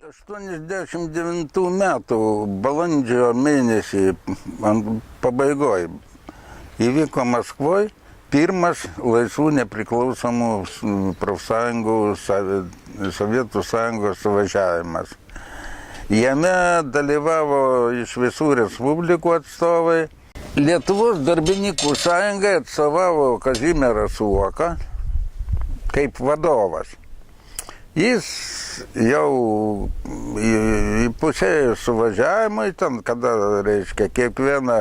89 metų balandžio mėnesį pabaigoje įvyko Maskvoje pirmas laisvų nepriklausomų profsąjungų Sovietų Sąjungos suvažiavimas. Jame dalyvavo iš visų respublikų atstovai. Lietuvos darbininkų sąjungai atstovavo Kazimieras Uoka kaip vadovas. Jis jau įpusėjus suvažiavimui, ten, kada, reiškia, kiekviena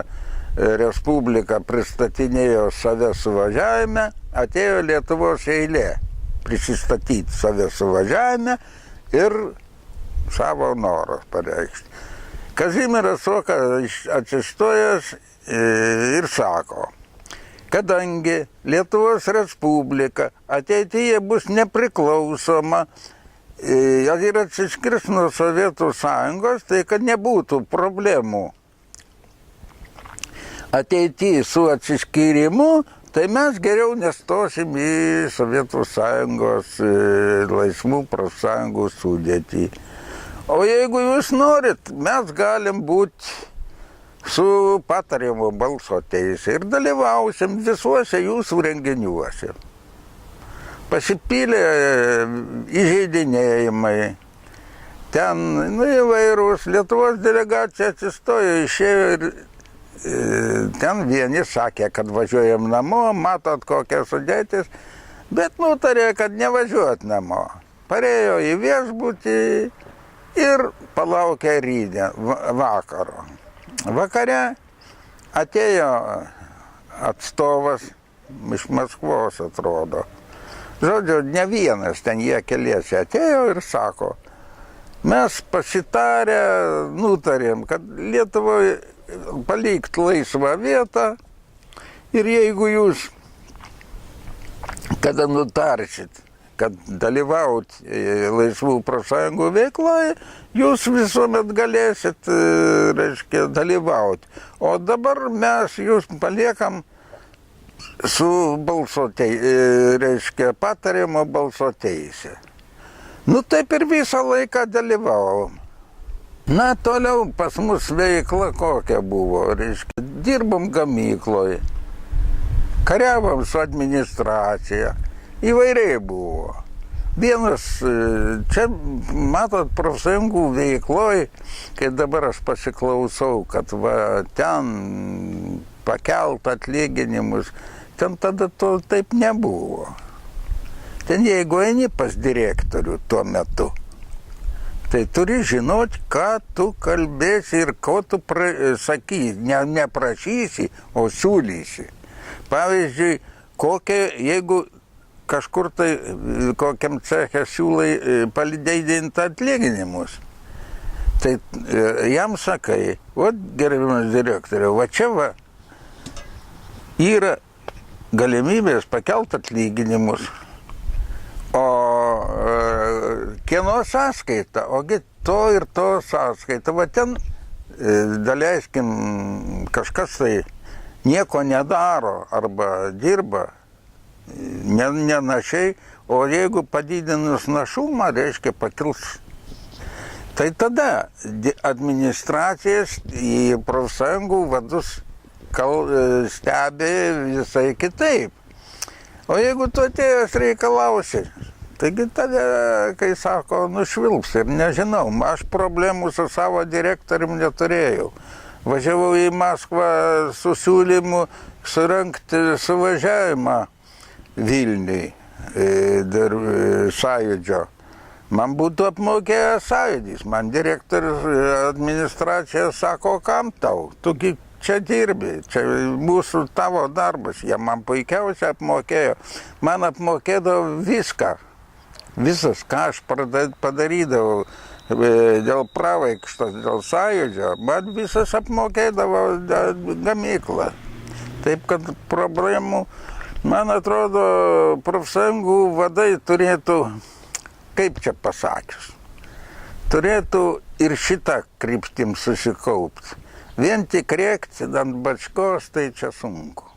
respublika pristatinėjo save suvažiavime, atėjo Lietuvos eilė prisistatyti save suvažiavime ir savo norą pareikšti. Kazimieras Uoka atsistojęs ir sako, kadangi Lietuvos Respublika ateityje bus nepriklausoma ir atsiskirs nuo Sovietų Sąjungos, tai kad nebūtų problemų ateityje su atsiskyrimu, tai mes geriau nestosim į Sovietų Sąjungos laisvų profsąjungų sudėtį. O jeigu jūs norit, mes galim būti su patariamo balso teisė ir dalyvausim visuose jūsų renginiuose. Pasipylė įžeidinėjimai. Ten įvairūs Lietuvos delegacija atsistojo, išėjo ir ten vieni sakė, kad važiuojam namo, matot kokia sudėtis, bet nutarė, kad nevažiuot namo. Parėjo į viešbutį ir palaukė rytą vakaro. Vakare atėjo atstovas iš Maskvos, atrodo. Žodžiu, ne vienas, ten jie keliesi atėjo ir sako, mes pasitarę nutarėm, kad Lietuvoje palikt laisvą vietą ir jeigu jūs kada nutarsit, kad dalyvaut laisvų profsąjungų veikloje, jūs visuomet galėsit, reiškia, dalyvauti. O dabar mes jūs paliekam su balso reiškia, patariamo balso teisė. Nu, taip ir visą laiką dalyvavom. Na, toliau pas mus veikla kokia buvo, reiškia, dirbom gamykloje, kariavom su administracija. Įvairiai buvo. Vienas, čia, matot, profsąjungų veikloj, kai dabar aš pasiklausau, kad va, ten pakelt atlyginimus, ten tada to taip nebuvo. Ten jeigu eini pas direktorių tuo metu, tai turi žinoti, ką tu kalbėsi ir ko tu sakysi, neprašysi, o siūlysi. Pavyzdžiui, jeigu kažkur tai kokiam ceche siūlai palydėdinti atlyginimus. Tai jam sakai, vat gerbiamas direktoriau, va čia va yra galimybės pakelt atlyginimus. O kieno sąskaita, ogi to ir to sąskaita. Va ten, daleiskim, kažkas tai nieko nedaro arba dirba, nenašiai, o jeigu padidinus našumą, reiškia pakils. Tai tada administracijas į profsąjungų vadus stebi visai kitaip. O jeigu tu atėjęs reikalausi, taigi tada, kai sako, nušvilps ir nežinau, aš problemų su savo direktorium neturėjau. Važiavau į Maskvą su siūlymu surengti suvažiavimą Vilniui sąjūdžio. Man būtų apmokėjęs sąjūdis. Man direktorius administracija sako, kam tau? Tugi čia dirbi, čia mūsų tavo darbas. Jie man puikiausiai apmokėjo. Man apmokėdavo viską. Visas, ką aš padarydavau dėl pravaikštos, dėl sąjūdžio, man visas apmokėdavo gamyklą. Taip, kad problemų, man atrodo, profsąjungų vadai turėtų, kaip čia pasakius, turėtų ir šitą kryptim susikaupti. Vien tik rėkti ant bačkos, tai čia sunku.